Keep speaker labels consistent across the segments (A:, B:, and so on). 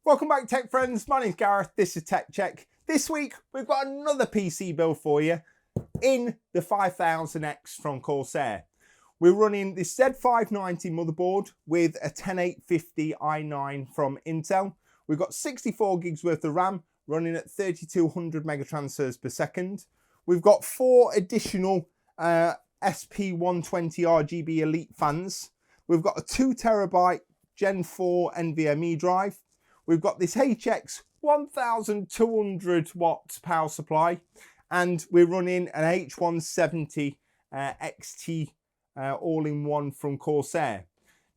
A: Welcome back, tech friends. My name's Gareth. This is Tech Check. This week we've got another PC build for you in the 5000X from Corsair. We're running the Z590 motherboard with a 10850 i9 from Intel. We've got 64 gigs worth of RAM running at 3200 megatransfers per second. We've got 4 additional SP120 RGB Elite fans. We've got a 2 terabyte Gen 4 NVMe drive. We've got this HX 1200 watts power supply, and we're running an H170 XT all-in-one from Corsair.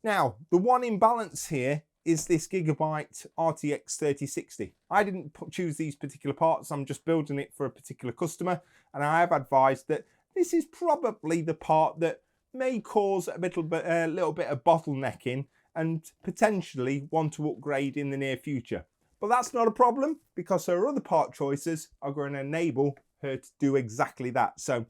A: Now, the one imbalance here is this Gigabyte RTX 3060. I didn't choose these particular parts. I'm just building it for a particular customer, and I have advised that this is probably the part that may cause a little bit of bottlenecking and potentially want to upgrade in the near future. But that's not a problem, because her other part choices are going to enable her to do exactly that. So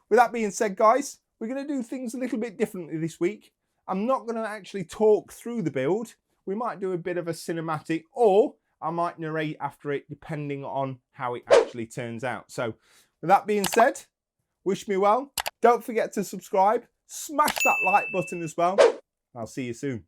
A: with that being said, guys, we're going to do things a little bit differently this week. I'm not going to actually talk through the build. We might do a bit of a cinematic, or I might narrate after it, depending on how it actually turns out. So with that being said, wish me well. Don't forget to subscribe. Smash that like button as well. I'll see you soon.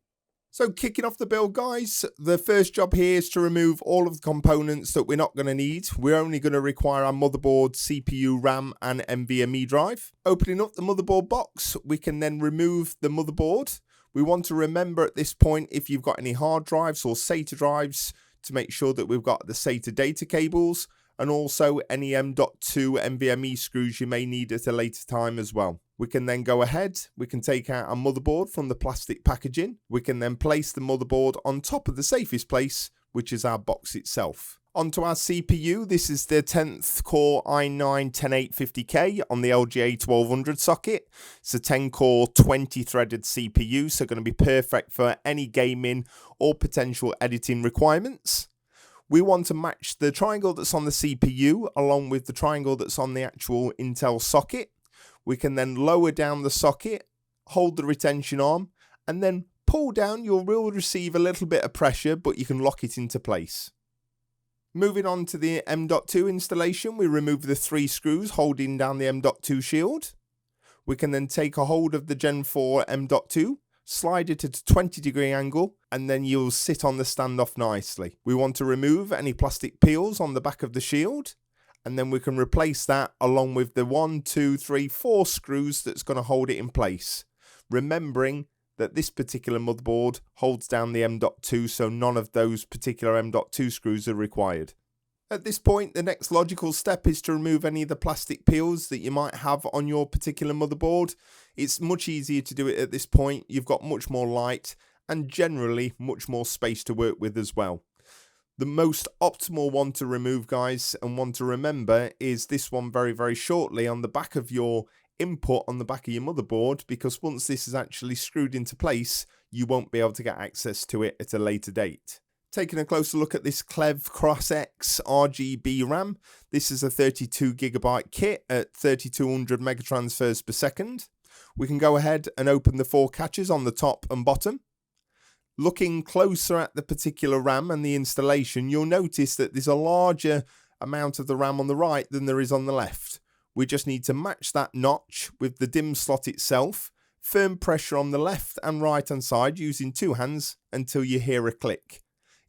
A: So kicking off the build, guys, the first job here is to remove all of the components that we're not going to need. We're only going to require our motherboard, CPU, RAM and NVMe drive. Opening up the motherboard box, we can then remove the motherboard. We want to remember at this point, if you've got any hard drives or SATA drives, to make sure that we've got the SATA data cables and also any M.2 NVMe screws you may need at a later time as well. We can then go ahead, we can take out our motherboard from the plastic packaging. We can then place the motherboard on top of the safest place, which is our box itself. Onto our CPU, this is the 10th core i9 10850K on the LGA 1200 socket. It's a 10 core 20 threaded CPU, so going to be perfect for any gaming or potential editing requirements. We want to match the triangle that's on the CPU along with the triangle that's on the actual Intel socket. We can then lower down the socket, hold the retention arm, and then pull down. You will receive a little bit of pressure, but you can lock it into place. Moving on to the M.2 installation, we remove the 3 screws holding down the M.2 shield. We can then take a hold of the Gen 4 M.2, slide it at a 20-degree angle, and then you'll sit on the standoff nicely. We want to remove any plastic peels on the back of the shield, and then we can replace that along with the 1, 2, 3, 4 screws that's going to hold it in place. Remembering that this particular motherboard holds down the M.2, so none of those particular M.2 screws are required. At this point, the next logical step is to remove any of the plastic peels that you might have on your particular motherboard. It's much easier to do it at this point. You've got much more light and generally much more space to work with as well. The most optimal one to remove, guys, and one to remember is this one very, very shortly on the back of your input on the back of your motherboard, because once this is actually screwed into place, you won't be able to get access to it at a later date. Taking a closer look at this Corsair 5000X RGB RAM, this is a 32 gigabyte kit at 3200 megatransfers per second. We can go ahead and open the 4 catches on the top and bottom. Looking closer at the particular RAM and the installation, you'll notice that there's a larger amount of the RAM on the right than there is on the left. We just need to match that notch with the DIMM slot itself, firm pressure on the left and right hand side using 2 hands until you hear a click.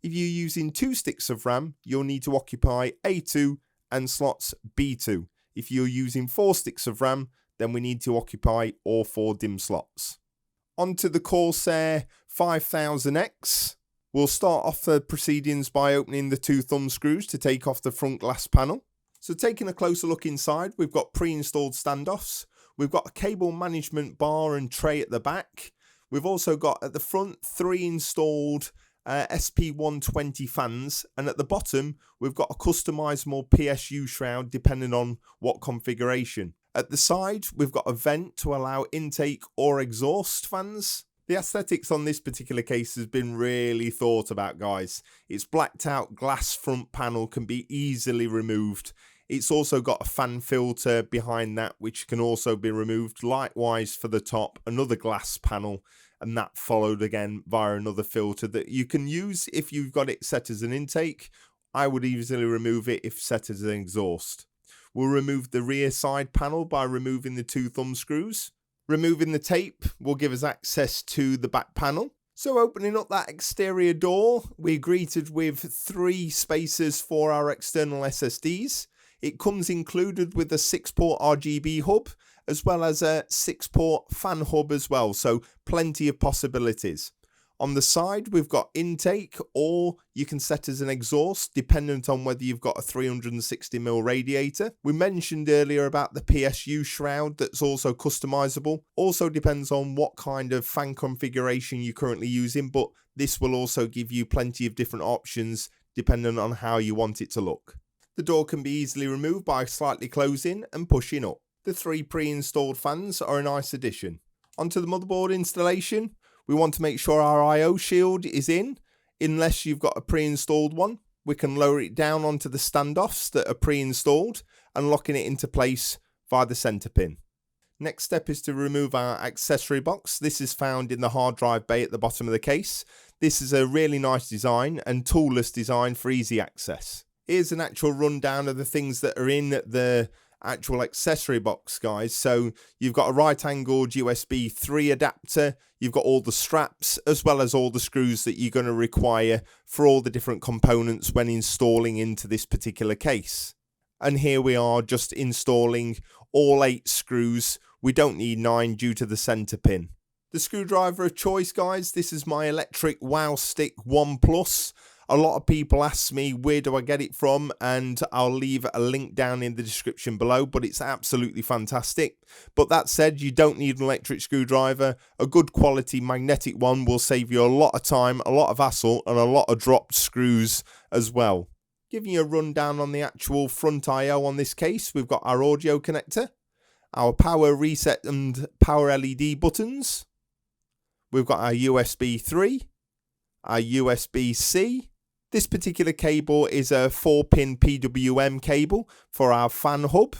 A: If you're using 2 sticks of RAM, you'll need to occupy A2 and slots B2. If you're using 4 sticks of RAM, then we need to occupy all 4 DIMM slots. Onto the Corsair 5000X. We'll start off the proceedings by opening the 2 thumb screws to take off the front glass panel. So taking a closer look inside, we've got pre-installed standoffs. We've got a cable management bar and tray at the back. We've also got at the front 3 installed SP120 fans, and at the bottom we've got a customizable PSU shroud depending on what configuration. At the side we've got a vent to allow intake or exhaust fans. The aesthetics on this particular case has been really thought about, guys. Its blacked out glass front panel can be easily removed. It's also got a fan filter behind that which can also be removed. Likewise for the top, another glass panel and that followed again via another filter that you can use if you've got it set as an intake. I would easily remove it if set as an exhaust. We'll remove the rear side panel by removing the 2 thumb screws. Removing the tape will give us access to the back panel. So opening up that exterior door, we're greeted with 3 spaces for our external SSDs. It comes included with a 6-port RGB hub, as well as a 6-port fan hub as well, so plenty of possibilities. On the side, we've got intake, or you can set as an exhaust, dependent on whether you've got a 360mm radiator. We mentioned earlier about the PSU shroud that's also customizable. Also depends on what kind of fan configuration you're currently using, but this will also give you plenty of different options depending on how you want it to look. The door can be easily removed by slightly closing and pushing up. The 3 pre-installed fans are a nice addition. Onto the motherboard installation. We want to make sure our I/O shield is in, unless you've got a pre-installed one. We can lower it down onto the standoffs that are pre-installed and locking it into place via the center pin. Next step is to remove our accessory box. This is found in the hard drive bay at the bottom of the case. This is a really nice design and toolless design for easy access. Here's an actual rundown of the things that are in the actual accessory box, guys. So you've got a right angled USB 3 adapter, you've got all the straps, as well as all the screws that you're going to require for all the different components when installing into this particular case. And here we are just installing all 8 screws. We don't need 9 due to the center pin. The screwdriver of choice, guys, this is my electric Wow Stick 1 Plus. A lot of people ask me where do I get it from, and I'll leave a link down in the description below, but it's absolutely fantastic. But that said, you don't need an electric screwdriver. A good quality magnetic one will save you a lot of time, a lot of hassle, and a lot of dropped screws as well. Giving you a rundown on the actual front I/O on this case, we've got our audio connector, our power reset and power LED buttons. We've got our USB 3, our USB-C. This particular cable is a 4-pin PWM cable for our fan hub.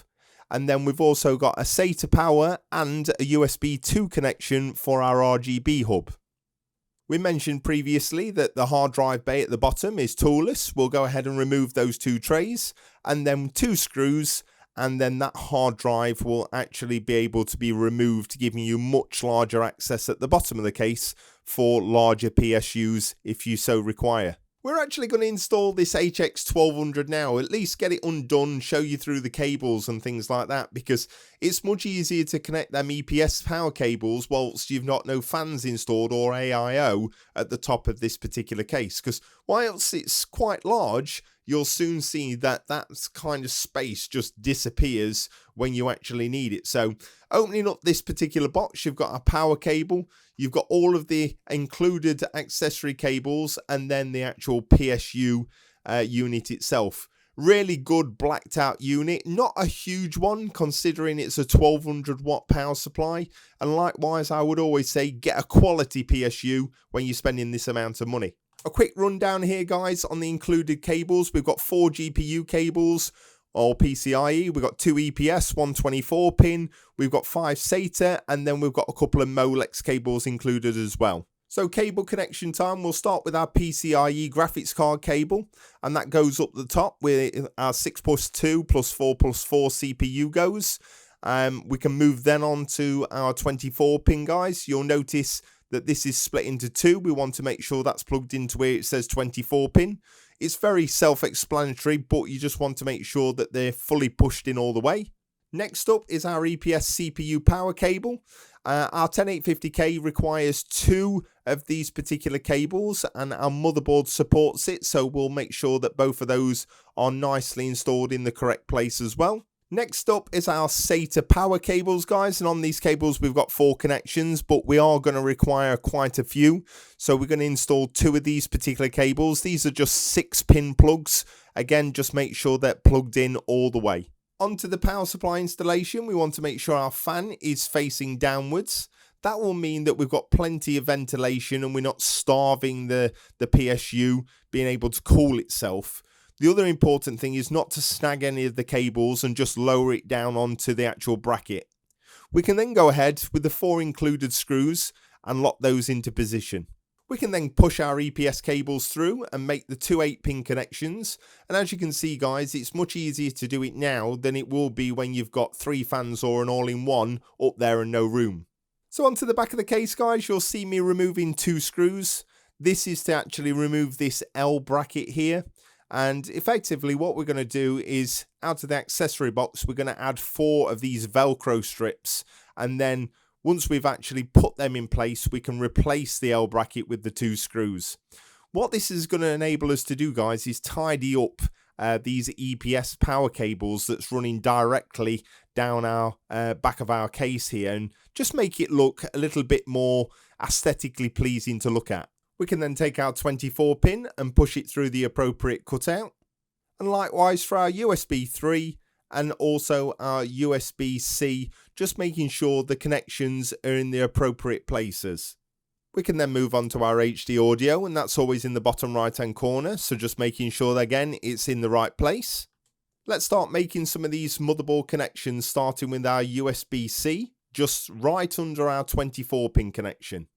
A: And then we've also got a SATA power and a USB 2 connection for our RGB hub. We mentioned previously that the hard drive bay at the bottom is toolless. We'll go ahead and remove those 2 trays and then 2 screws, and then that hard drive will actually be able to be removed, giving you much larger access at the bottom of the case for larger PSUs if you so require. We're actually going to install this HX1200 now, at least get it undone, show you through the cables and things like that, because it's much easier to connect them EPS power cables whilst you've not no fans installed or AIO at the top of this particular case, because whilst it's quite large, you'll soon see that that kind of space just disappears when you actually need it. So opening up this particular box, you've got a power cable, you've got all of the included accessory cables, and then the actual PSU unit itself. Really good blacked out unit, not a huge one considering it's a 1200 watt power supply, and likewise I would always say get a quality PSU when you're spending this amount of money. A quick rundown here, guys, on the included cables. We've got 4 GPU cables, or PCIe. We've got 2 EPS, 124 pin. We've got 5 SATA, and then we've got a couple of Molex cables included as well. So cable connection time, we'll start with our PCIe graphics card cable, and that goes up the top where our 6+2 plus 4+4 CPU goes. We can move then on to our 24 pin, guys. You'll notice that this is split into 2. We want to make sure that's plugged into where it says 24 pin. It's very self-explanatory, but you just want to make sure that they're fully pushed in all the way. Next up is our EPS CPU power cable. Our 10850K requires 2 of these particular cables, and our motherboard supports it, so we'll make sure that both of those are nicely installed in the correct place as well. Next up is our SATA power cables, guys, and on these cables we've got 4 connections, but we are going to require quite a few, so we're going to install 2 of these particular cables. These are just 6-pin plugs. Again, just make sure they're plugged in all the way. Onto the power supply installation, we want to make sure our fan is facing downwards. That will mean that we've got plenty of ventilation and we're not starving the PSU being able to cool itself. The other important thing is not to snag any of the cables and just lower it down onto the actual bracket. We can then go ahead with the 4 included screws and lock those into position. We can then push our EPS cables through and make the two 8-pin connections. And as you can see, guys, it's much easier to do it now than it will be when you've got 3 fans or an all-in-one up there and no room. So onto the back of the case, guys, you'll see me removing 2 screws. This is to actually remove this L bracket here. And effectively what we're going to do is, out of the accessory box, we're going to add 4 of these Velcro strips. And then once we've actually put them in place, we can replace the L bracket with the 2 screws. What this is going to enable us to do, guys, is tidy up these EPS power cables that's running directly down our back of our case here, and just make it look a little bit more aesthetically pleasing to look at. We can then take our 24-pin and push it through the appropriate cutout. And likewise for our USB 3 and also our USB-C, just making sure the connections are in the appropriate places. We can then move on to our HD audio, and that's always in the bottom right hand corner, so just making sure that, again, it's in the right place. Let's start making some of these motherboard connections, starting with our USB-C, just right under our 24-pin connection.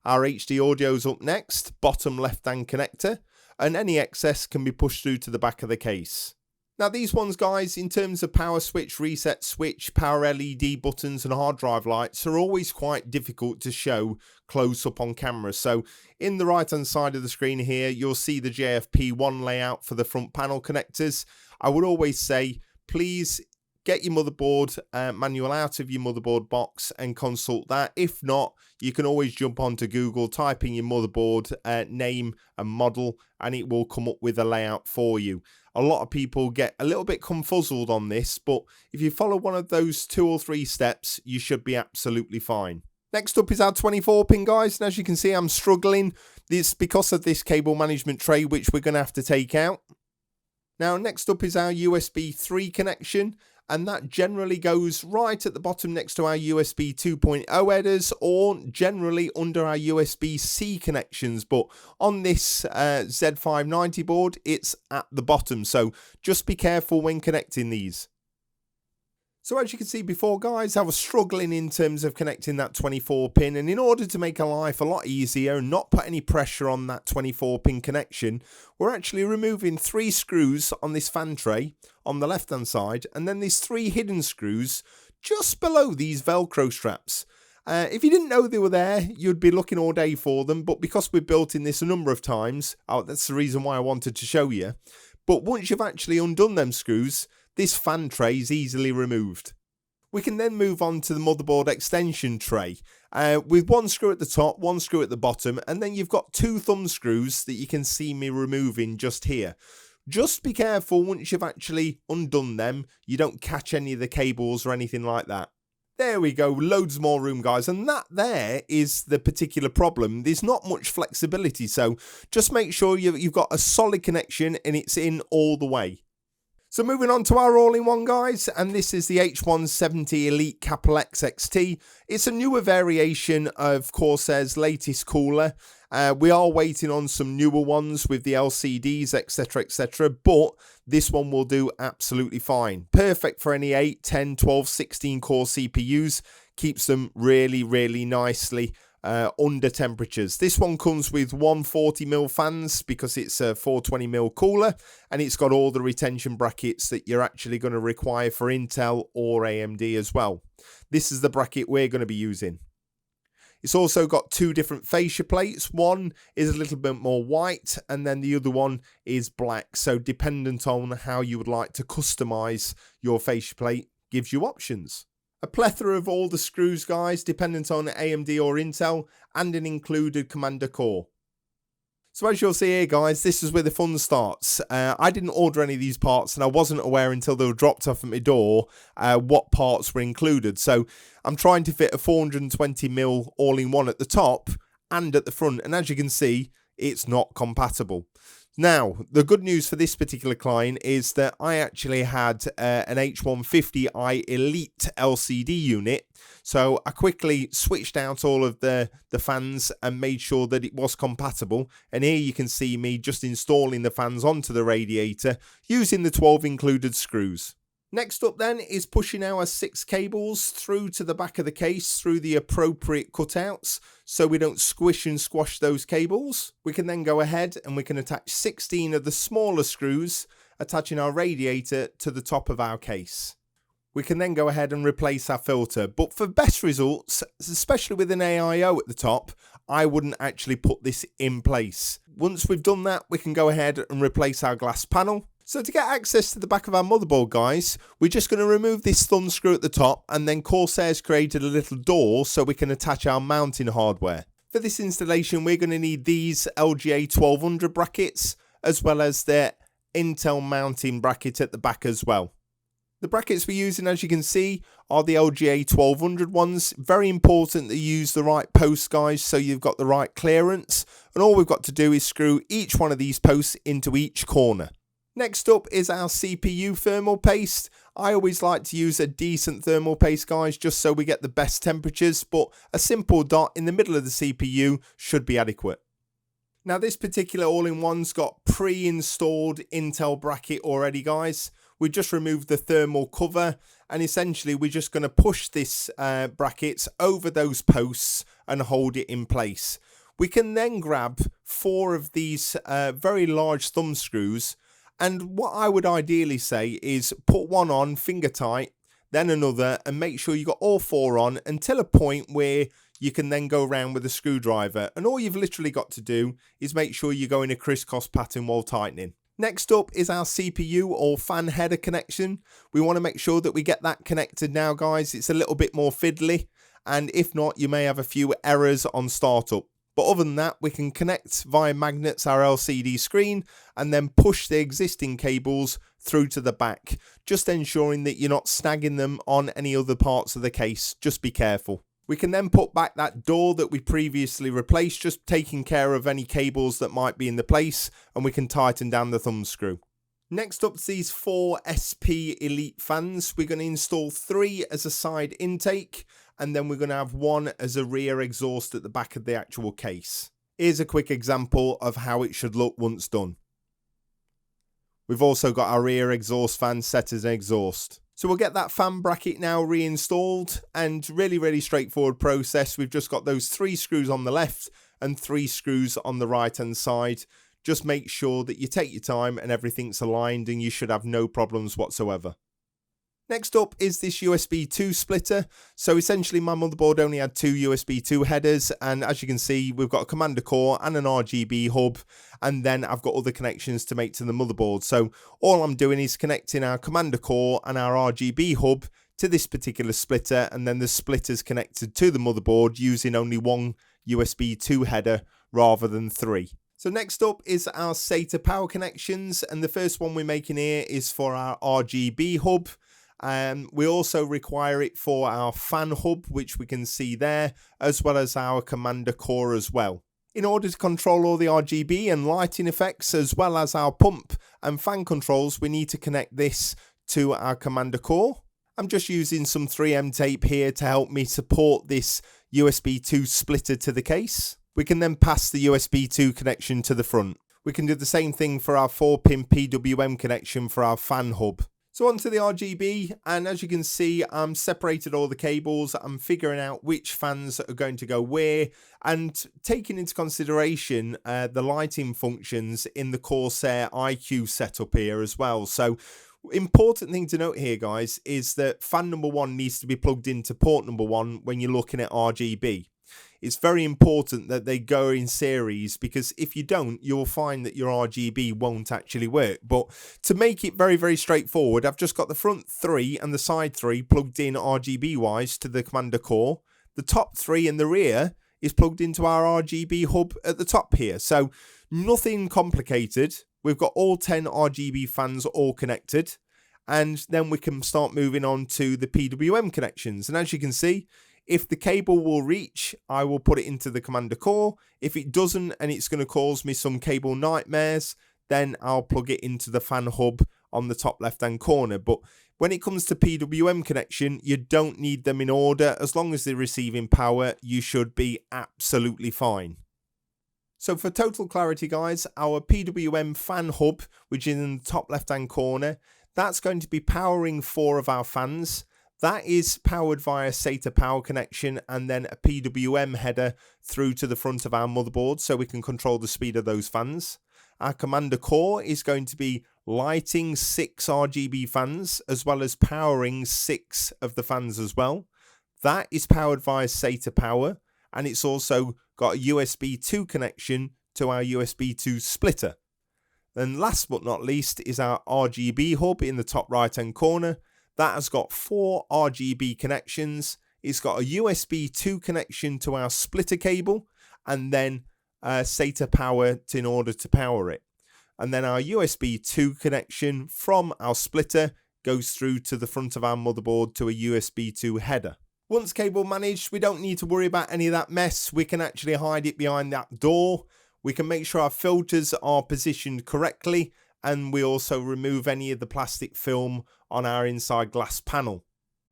A: Our HD audio's up next, bottom left hand connector, and any excess can be pushed through to the back of the case. Now these ones, guys, in terms of power switch, reset switch, power LED buttons and hard drive lights, are always quite difficult to show close up on camera. So in the right hand side of the screen here, you'll see the JFP1 layout for the front panel connectors. I would always say, please get your motherboard manual out of your motherboard box and consult that. If not, you can always jump onto Google, type in your motherboard name and model, and it will come up with a layout for you. A lot of people get a little bit confuzzled on this, but if you follow one of those 2 or 3 steps, you should be absolutely fine. Next up is our 24-pin, guys, and as you can see, I'm struggling. This because of this cable management tray, which we're going to have to take out. Now, next up is our USB 3 connection, and that generally goes right at the bottom next to our USB 2.0 headers, or generally under our USB-C connections, but on this Z590 board, it's at the bottom, so just be careful when connecting these. So as you can see before, guys, I was struggling in terms of connecting that 24-pin, and in order to make our life a lot easier and not put any pressure on that 24-pin connection, we're actually removing 3 screws on this fan tray on the left-hand side, and then there's 3 hidden screws just below these Velcro straps. If you didn't know they were there, you'd be looking all day for them, but because we've built in this a number of times, that's the reason why I wanted to show you. But once you've actually undone them screws, this fan tray is easily removed. We can then move on to the motherboard extension tray with 1 screw at the top, 1 screw at the bottom, and then you've got 2 thumb screws that you can see me removing just here. Just be careful once you've actually undone them, you don't catch any of the cables or anything like that. There we go, loads more room, guys, and that there is the particular problem. There's not much flexibility, so just make sure you've got a solid connection and it's in all the way. So moving on to our all-in-one, guys, and this is the H170 Elite X XT. It's a newer variation of Corsair's latest cooler. We are waiting on some newer ones with the LCDs, etc, but this one will do absolutely fine. Perfect for any 8, 10, 12, 16 core CPUs. Keeps them really, really nicely under temperatures. This one comes with 140mm fans because it's a 420mm cooler, and it's got all the retention brackets that you're actually going to require for Intel or AMD as well. This is the bracket we're going to be using. It's also got 2 different fascia plates. One is a little bit more white, and then the other one is black. So dependent on how you would like to customize your fascia plate, gives you options. A plethora of all the screws, guys, dependent on AMD or Intel, and an included commander core. So as you'll see here, guys, this is where the fun starts. I didn't order any of these parts, and I wasn't aware until they were dropped off at my door what parts were included. So I'm trying to fit a 420mm all-in-one at the top and at the front, and as you can see, it's not compatible. Now, the good news for this particular client is that I actually had an H150i Elite LCD unit, so I quickly switched out all of the fans and made sure that it was compatible. And here you can see me just installing the fans onto the radiator using the 12 included screws. Next up then is pushing our 6 cables through to the back of the case through the appropriate cutouts so we don't squish and squash those cables. We can then go ahead and we can attach 16 of the smaller screws, attaching our radiator to the top of our case. We can then go ahead and replace our filter, but for best results, especially with an AIO at the top, I wouldn't actually put this in place. Once we've done that, we can go ahead and replace our glass panel. So to get access to the back of our motherboard, guys, we're just going to remove this thumb screw at the top, and then Corsair's created a little door so we can attach our mounting hardware. For this installation, we're going to need these LGA 1200 brackets, as well as the Intel mounting bracket at the back as well. The brackets we're using, as you can see, are the LGA 1200 ones. Very important that you use the right posts, guys, so you've got the right clearance. And all we've got to do is screw each one of these posts into each corner. Next up is our CPU thermal paste. I always like to use a decent thermal paste, guys, just so we get the best temperatures, but a simple dot in the middle of the CPU should be adequate. Now this particular all-in-one's got pre-installed Intel bracket already, guys. We just removed the thermal cover, and essentially we're just going to push this brackets over those posts and hold it in place. We can then grab 4 of these very large thumb screws, and what I would ideally say is put one on finger tight, then another, and make sure you got all 4 on until a point where you can then go around with a screwdriver. And all you've literally got to do is make sure you go in a crisscross pattern while tightening. Next up is our CPU or fan header connection. We want to make sure that we get that connected now, guys. It's a little bit more fiddly, and if not, you may have a few errors on startup. But other than that, we can connect via magnets our LCD screen and then push the existing cables through to the back, just ensuring that you're not snagging them on any other parts of the case. Just be careful. We can then put back that door that we previously replaced, just taking care of any cables that might be in the place, and we can tighten down the thumb screw. Next up is these 4 SP Elite fans. We're going to install 3 as a side intake, and then we're going to have 1 as a rear exhaust at the back of the actual case. Here's a quick example of how it should look once done. We've also got our rear exhaust fan set as an exhaust. So we'll get that fan bracket now reinstalled, and really straightforward process. We've just got those 3 screws on the left and 3 screws on the right hand side. Just make sure that you take your time and everything's aligned, and you should have no problems whatsoever. Next up is this USB 2 splitter. So essentially my motherboard only had 2 USB 2 headers, and as you can see, we've got a commander core and an RGB hub, and then I've got other connections to make to the motherboard. So all I'm doing is connecting our commander core and our RGB hub to this particular splitter, and then the splitter's connected to the motherboard using only 1 USB 2 header rather than 3. So next up is our SATA power connections, and the first one we're making here is for our RGB hub. We also require it for our fan hub, which we can see there, as well as our commander core as well. In order to control all the RGB and lighting effects, as well as our pump and fan controls, we need to connect this to our commander core. I'm just using some 3M tape here to help me support this USB 2 splitter to the case. We can then pass the USB 2 connection to the front. We can do the same thing for our 4-pin PWM connection for our fan hub. So onto the RGB, and as you can see, I'm separated all the cables. I'm figuring out which fans are going to go where, and taking into consideration the lighting functions in the Corsair iQ setup here as well. So important thing to note here, guys, is that fan number 1 needs to be plugged into port number 1 when you're looking at RGB. It's very important that they go in series, because if you don't, you'll find that your RGB won't actually work. But to make it very straightforward, I've just got the front 3 and the side 3 plugged in RGB wise to the commander core. The top 3 and the rear is plugged into our RGB hub at the top here. So nothing complicated. We've got all 10 RGB fans all connected, and then we can start moving on to the PWM connections. And as you can see, if the cable will reach, I will put it into the commander core. If it doesn't, and it's going to cause me some cable nightmares, then I'll plug it into the fan hub on the top left hand corner. But when it comes to PWM connection, you don't need them in order. As long as they're receiving power, you should be absolutely fine. So for total clarity, guys, our PWM fan hub, which is in the top left hand corner, that's going to be powering 4 of our fans. That is powered via SATA power connection and then a PWM header through to the front of our motherboard so we can control the speed of those fans. Our commander core is going to be lighting 6 RGB fans as well as powering 6 of the fans as well. That is powered via SATA power, and it's also got a USB 2 connection to our USB 2 splitter. Then last but not least is our RGB hub in the top right hand corner. That has got 4 RGB connections. It's got a USB 2 connection to our splitter cable and then SATA power in order to power it. And then our USB 2 connection from our splitter goes through to the front of our motherboard to a USB 2 header. Once cable managed, we don't need to worry about any of that mess. We can actually hide it behind that door. We can make sure our filters are positioned correctly, and we also remove any of the plastic film on our inside glass panel.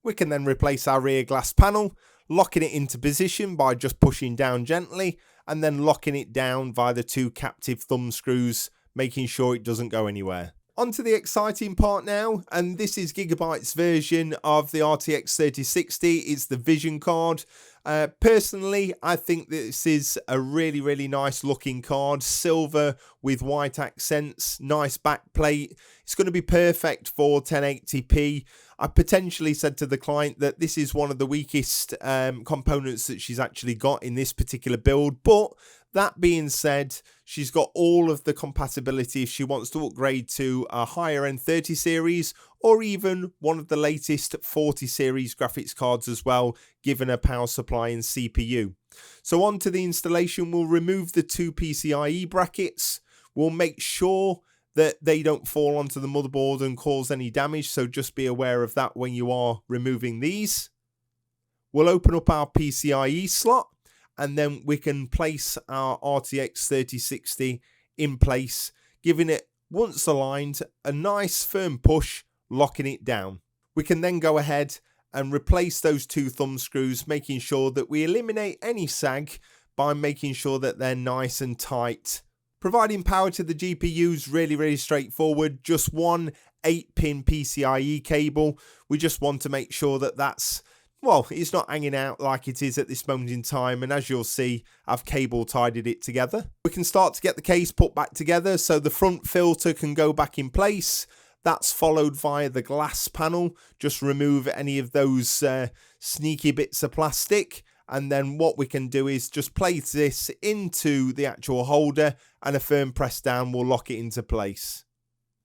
A: We can then replace our rear glass panel, locking it into position by just pushing down gently, and then locking it down via the 2 captive thumb screws, making sure it doesn't go anywhere. On to the exciting part now, and this is Gigabyte's version of the RTX 3060. It's the Vision card. Personally, I think this is a really nice looking card. Silver with white accents, nice backplate. It's going to be perfect for 1080p. I potentially said to the client that this is one of the weakest components that she's actually got in this particular build, but that being said, she's got all of the compatibility if she wants to upgrade to a higher end 30 series or even one of the latest 40 series graphics cards as well, given a power supply and CPU. So on to the installation, we'll remove the 2 PCIe brackets. We'll make sure that they don't fall onto the motherboard and cause any damage, so just be aware of that when you are removing these. We'll open up our PCIe slot, and then we can place our RTX 3060 in place, giving it, once aligned, a nice firm push, locking it down. We can then go ahead and replace those 2 thumb screws, making sure that we eliminate any sag by making sure that they're nice and tight. Providing power to the GPU is really straightforward. Just one 8-pin PCIe cable. We just want to make sure that that's, well, it's not hanging out like it is at this moment in time, and as you'll see, I've cable tied it together. We can start to get the case put back together so the front filter can go back in place. That's followed via the glass panel. Just remove any of those sneaky bits of plastic, and then what we can do is just place this into the actual holder, and a firm press down will lock it into place.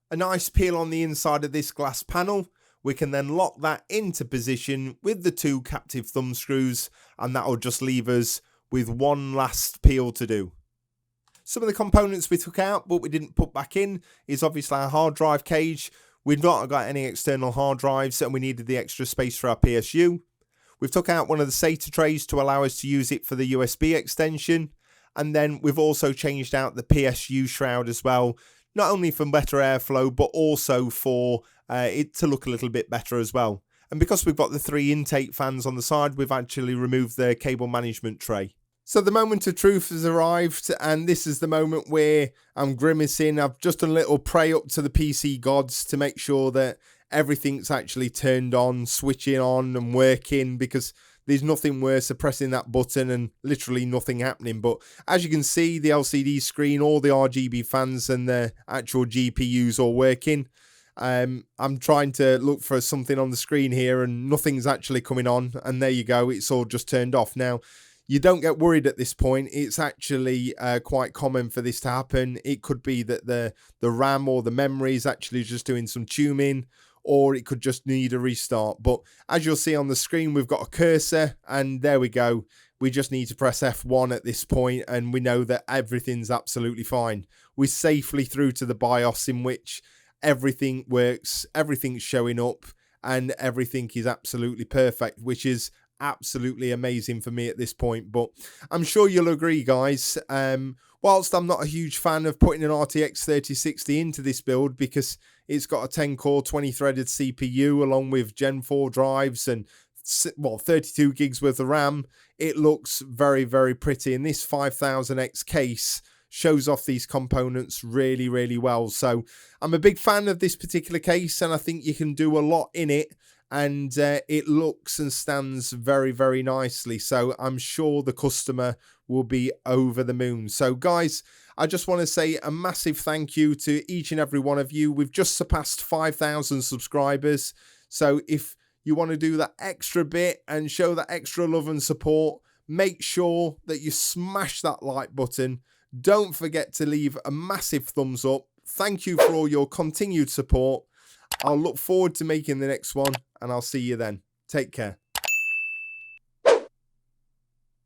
A: A nice peel on the inside of this glass panel. We can then lock that into position with the 2 captive thumb screws, and that will just leave us with one last peel to do. Some of the components we took out but we didn't put back in is obviously our hard drive cage. We've not got any external hard drives and we needed the extra space for our PSU. We've took out one of the SATA trays to allow us to use it for the USB extension, and then we've also changed out the PSU shroud as well, not only for better airflow but also for it to look a little bit better as well. And because we've got the 3 intake fans on the side, we've actually removed the cable management tray. So the moment of truth has arrived, and this is the moment where I'm grimacing. I've just done a little pray up to the PC gods to make sure that everything's actually turned on, switching on and working, because there's nothing worse than pressing that button and literally nothing happening. But as you can see, the LCD screen, all the RGB fans and the actual GPUs all working. I'm trying to look for something on the screen here and nothing's actually coming on, and there you go, it's all just turned off. Now, you don't get worried at this point. It's actually quite common for this to happen. It could be that the RAM or the memory is actually just doing some tuning, or it could just need a restart. But as you'll see on the screen, we've got a cursor, and there we go. We just need to press F1 at this point, and we know that everything's absolutely fine. We're safely through to the BIOS, in which everything works, everything's showing up, and everything is absolutely perfect, which is absolutely amazing for me at this point. But I'm sure you'll agree, guys. Whilst I'm not a huge fan of putting an RTX 3060 into this build, because it's got a 10-core 20-threaded CPU along with Gen 4 drives and 32 gigs worth of RAM, it looks very pretty, and this 5000X case shows off these components really, really well. So I'm a big fan of this particular case, and I think you can do a lot in it, and it looks and stands very, very nicely. So I'm sure the customer will be over the moon. So guys, I just want to say a massive thank you to each and every one of you. We've just surpassed 5,000 subscribers. So if you want to do that extra bit and show that extra love and support, make sure that you smash that like button. Don't forget to leave a massive thumbs up. Thank you for all your continued support. I'll look forward to making the next one, and I'll see you then. Take care.